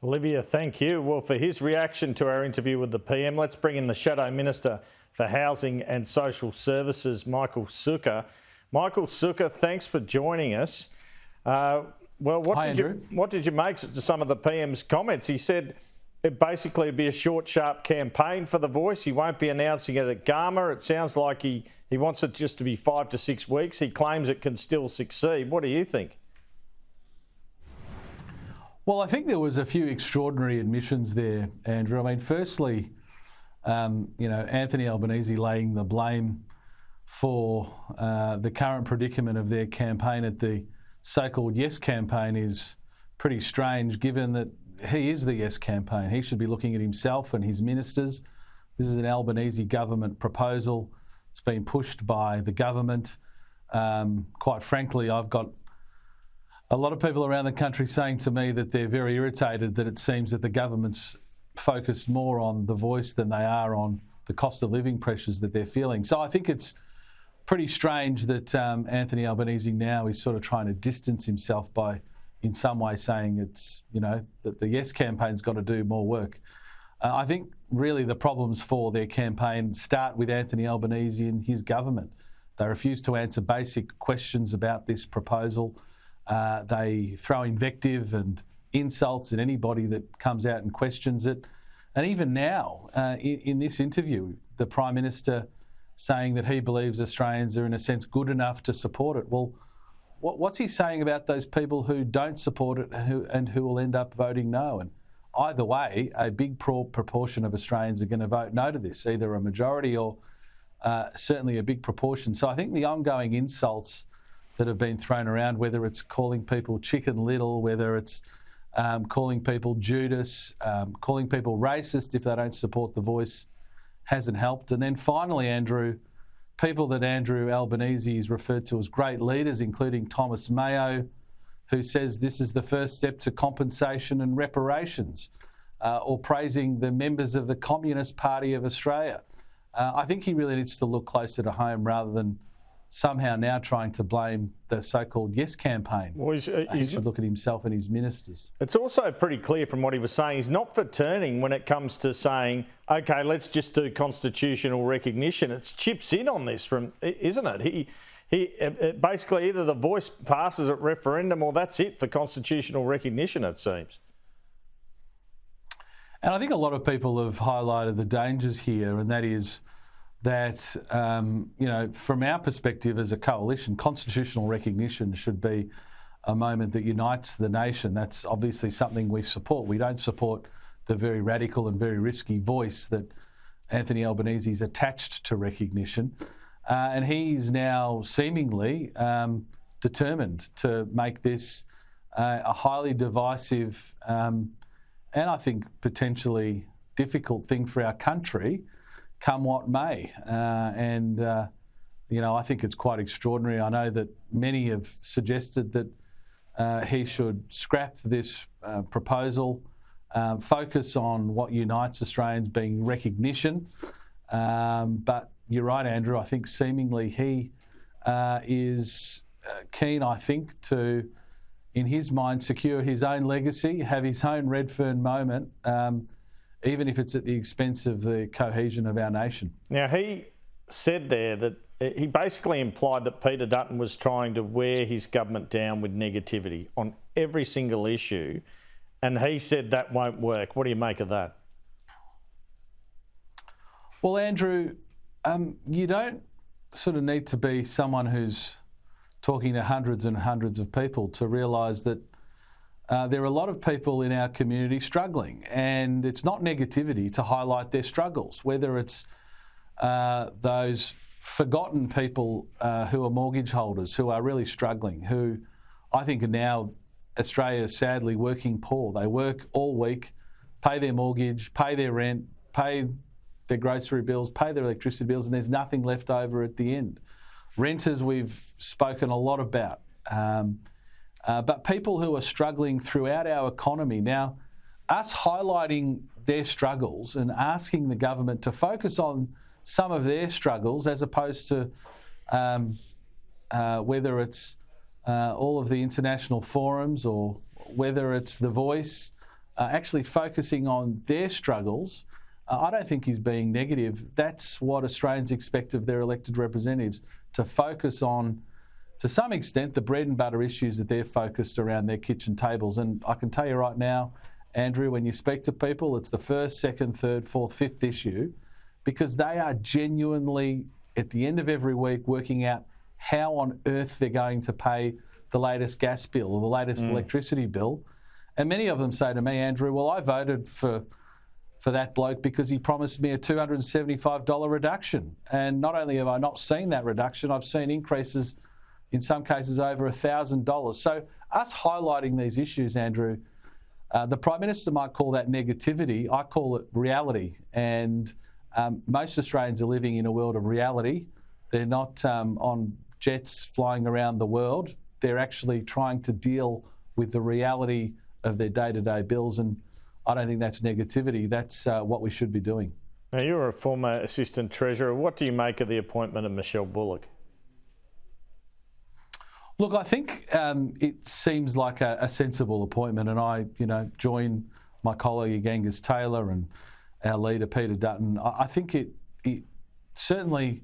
Olivia, thank you. Well, for his reaction to our interview with the PM, let's bring in the Shadow Minister for Housing and Social Services, Michael Sukkar. Michael Sukkar, thanks for joining us. What did you make to some of the PM's comments? He said it basically would be a short, sharp campaign for The Voice. He won't be announcing it at Gama. It sounds like he wants it just to be 5 to 6 weeks. He claims it can still succeed. What do you think? Well, I think there was a few extraordinary admissions there, Andrew. I mean, firstly, Anthony Albanese laying the blame for the current predicament of their campaign at the so-called Yes campaign is pretty strange, given that he is the Yes campaign. He should be looking at himself and his ministers. This is an Albanese government proposal. It's been pushed by the government. Quite frankly, I've got a lot of people around the country saying to me that they're very irritated that it seems that the government's focused more on The Voice than they are on the cost of living pressures that they're feeling. So I think it's pretty strange that Anthony Albanese now is sort of trying to distance himself by, in some way, saying it's, that the Yes campaign's got to do more work. I think really the problems for their campaign start with Anthony Albanese and his government. They refuse to answer basic questions about this proposal. They throw invective and insults at anybody that comes out and questions it. And even now, in this interview, the Prime Minister saying that he believes Australians are, in a sense, good enough to support it. Well, what's he saying about those people who don't support it and who will end up voting no? And either way, a big proportion of Australians are going to vote no to this, either a majority or certainly a big proportion. So I think the ongoing insults that have been thrown around, whether it's calling people Chicken Little, whether it's calling people Judas, calling people racist if they don't support The Voice, hasn't helped. And then finally, Andrew, people that Andrew Albanese is referred to as great leaders, including Thomas Mayo, who says this is the first step to compensation and reparations, or praising the members of the Communist Party of Australia. I think he really needs to look closer to home rather than somehow now trying to blame the so-called Yes campaign. Well, he should look at himself and his ministers. It's also pretty clear from what he was saying, he's not for turning when it comes to saying, OK, let's just do constitutional recognition. It's chips in on this, isn't it? He basically either The Voice passes at referendum or that's it for constitutional recognition, it seems. And I think a lot of people have highlighted the dangers here, and that is that, from our perspective as a coalition, constitutional recognition should be a moment that unites the nation. That's obviously something we support. We don't support the very radical and very risky voice that Anthony Albanese is attached to recognition. And he's now seemingly determined to make this a highly divisive and I think potentially difficult thing for our country, come what may. I think it's quite extraordinary. I know that many have suggested that he should scrap this proposal, focus on what unites Australians being recognition. But you're right, Andrew. I think seemingly he is keen, to, in his mind, secure his own legacy, have his own Redfern moment, even if it's at the expense of the cohesion of our nation. Now, he said there that he basically implied that Peter Dutton was trying to wear his government down with negativity on every single issue, and he said that won't work. What do you make of that? Well, Andrew, you don't sort of need to be someone who's talking to hundreds and hundreds of people to realise that there are a lot of people in our community struggling, and it's not negativity to highlight their struggles, whether it's those forgotten people who are mortgage holders, who are really struggling, who I think are now Australia's sadly working poor. They work all week, pay their mortgage, pay their rent, pay their grocery bills, pay their electricity bills, and there's nothing left over at the end. Renters we've spoken a lot about. But people who are struggling throughout our economy. Now, us highlighting their struggles and asking the government to focus on some of their struggles as opposed to whether it's all of the international forums or whether it's The Voice actually focusing on their struggles, I don't think he's being negative. That's what Australians expect of their elected representatives, to focus on, to some extent, the bread and butter issues that they're focused around their kitchen tables. And I can tell you right now, Andrew, when you speak to people, it's the first, second, third, fourth, fifth issue, because they are genuinely, at the end of every week, working out how on earth they're going to pay the latest gas bill or the latest electricity bill. And many of them say to me, Andrew, well, I voted for that bloke because he promised me a $275 reduction. And not only have I not seen that reduction, I've seen increases, in some cases, over $1,000. So us highlighting these issues, Andrew, the Prime Minister might call that negativity. I call it reality. And most Australians are living in a world of reality. They're not on jets flying around the world. They're actually trying to deal with the reality of their day-to-day bills. And I don't think that's negativity. That's what we should be doing. Now, you're a former Assistant Treasurer. What do you make of the appointment of Michelle Bullock? Look, I think it seems like a sensible appointment, and I, join my colleague Angus Taylor and our leader Peter Dutton. I think it certainly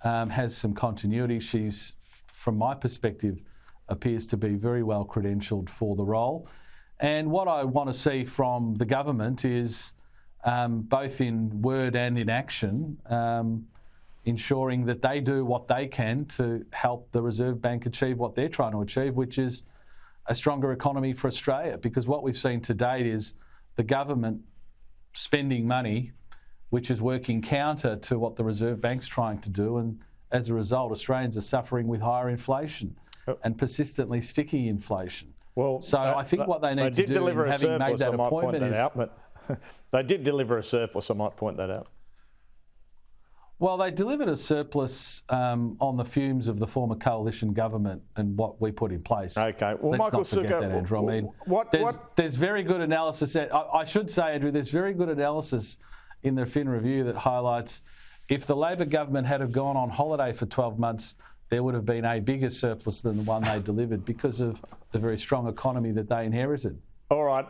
has some continuity. She's, from my perspective, appears to be very well credentialed for the role. And what I want to see from the government is, both in word and in action, ensuring that they do what they can to help the Reserve Bank achieve what they're trying to achieve, which is a stronger economy for Australia. Because what we've seen to date is the government spending money which is working counter to what the Reserve Bank's trying to do. And as a result, Australians are suffering with higher inflation and persistently sticky inflation. Well, so I think what they need to do, in having made that appointment, is... They did deliver a surplus, I might point that out. Well, they delivered a surplus on the fumes of the former coalition government and what we put in place. Okay. Well, Let's Michael not forget Sukkar, that, Andrew. I mean, there's very good analysis. I should say, Andrew, there's very good analysis in the Fin Review that highlights if the Labor government had have gone on holiday for 12 months, there would have been a bigger surplus than the one they delivered because of the very strong economy that they inherited. All right.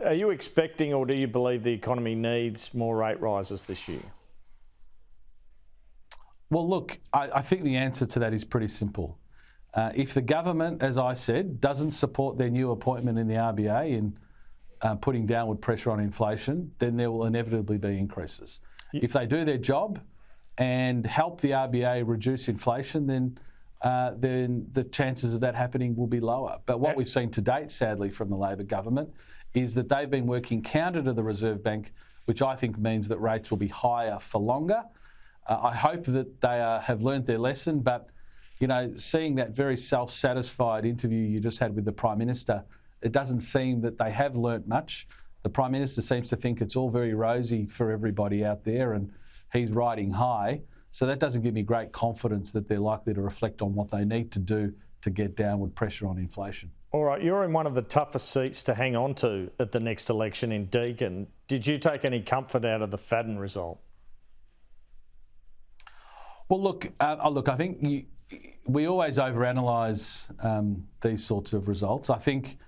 Are you expecting, or do you believe the economy needs more rate rises this year? Well, look, I think the answer to that is pretty simple. If the government, as I said, doesn't support their new appointment in the RBA in putting downward pressure on inflation, then there will inevitably be increases. If they do their job and help the RBA reduce inflation, then the chances of that happening will be lower. But what we've seen to date, sadly, from the Labor government is that they've been working counter to the Reserve Bank, which I think means that rates will be higher for longer. I hope that they have learnt their lesson, but, seeing that very self-satisfied interview you just had with the Prime Minister, it doesn't seem that they have learnt much. The Prime Minister seems to think it's all very rosy for everybody out there and he's riding high. So that doesn't give me great confidence that they're likely to reflect on what they need to do to get downward pressure on inflation. All right, you're in one of the toughest seats to hang on to at the next election in Deakin. Did you take any comfort out of the Fadden result? Well, look, I think we always overanalyse these sorts of results. I think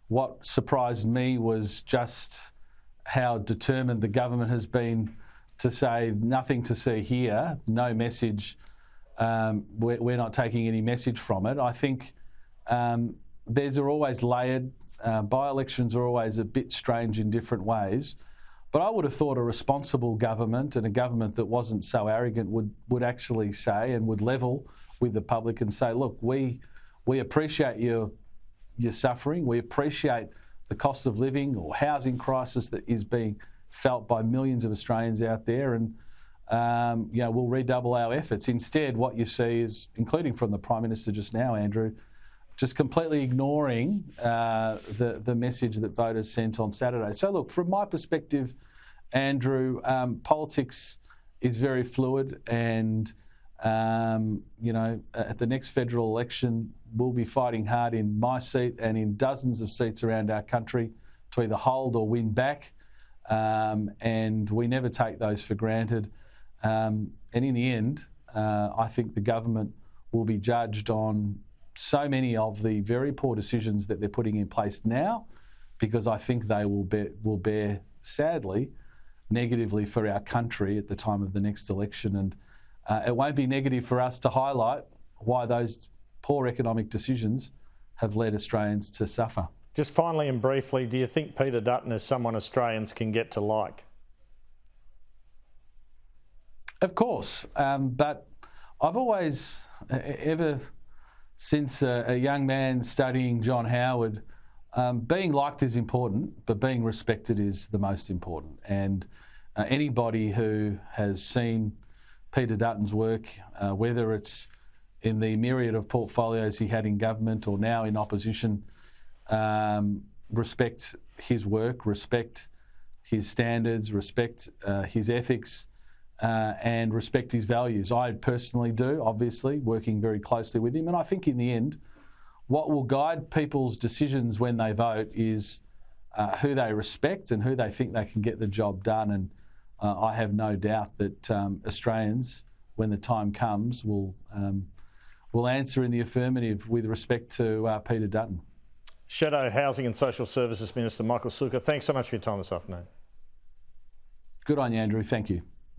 what surprised me was just how determined the government has been to say nothing to see here, no message, we're not taking any message from it. I think these are always layered. By-elections are always a bit strange in different ways. But I would have thought a responsible government and a government that wasn't so arrogant would actually say and would level with the public and say, look, we appreciate your suffering. We appreciate the cost of living or housing crisis that is being felt by millions of Australians out there, and we'll redouble our efforts. Instead, what you see is, including from the Prime Minister just now, Andrew, just completely ignoring the message that voters sent on Saturday. So, look, from my perspective, Andrew, politics is very fluid, and at the next federal election, we'll be fighting hard in my seat and in dozens of seats around our country to either hold or win back. And we never take those for granted. And in the end, I think the government will be judged on so many of the very poor decisions that they're putting in place now, because I think they will bear sadly negatively for our country at the time of the next election. And it won't be negative for us to highlight why those poor economic decisions have led Australians to suffer. Just finally and briefly, do you think Peter Dutton is someone Australians can get to like? Of course, but I've always, ever since a young man studying John Howard, being liked is important, but being respected is the most important. And anybody who has seen Peter Dutton's work, whether it's in the myriad of portfolios he had in government or now in opposition, respect his work, respect his standards, respect his ethics, and respect his values. I personally do, obviously, working very closely with him. And I think in the end, what will guide people's decisions when they vote is who they respect and who they think they can get the job done. And I have no doubt that Australians, when the time comes, will answer in the affirmative with respect to Peter Dutton. Shadow Housing and Social Services Minister Michael Sukkar, thanks so much for your time this afternoon. Good on you, Andrew. Thank you.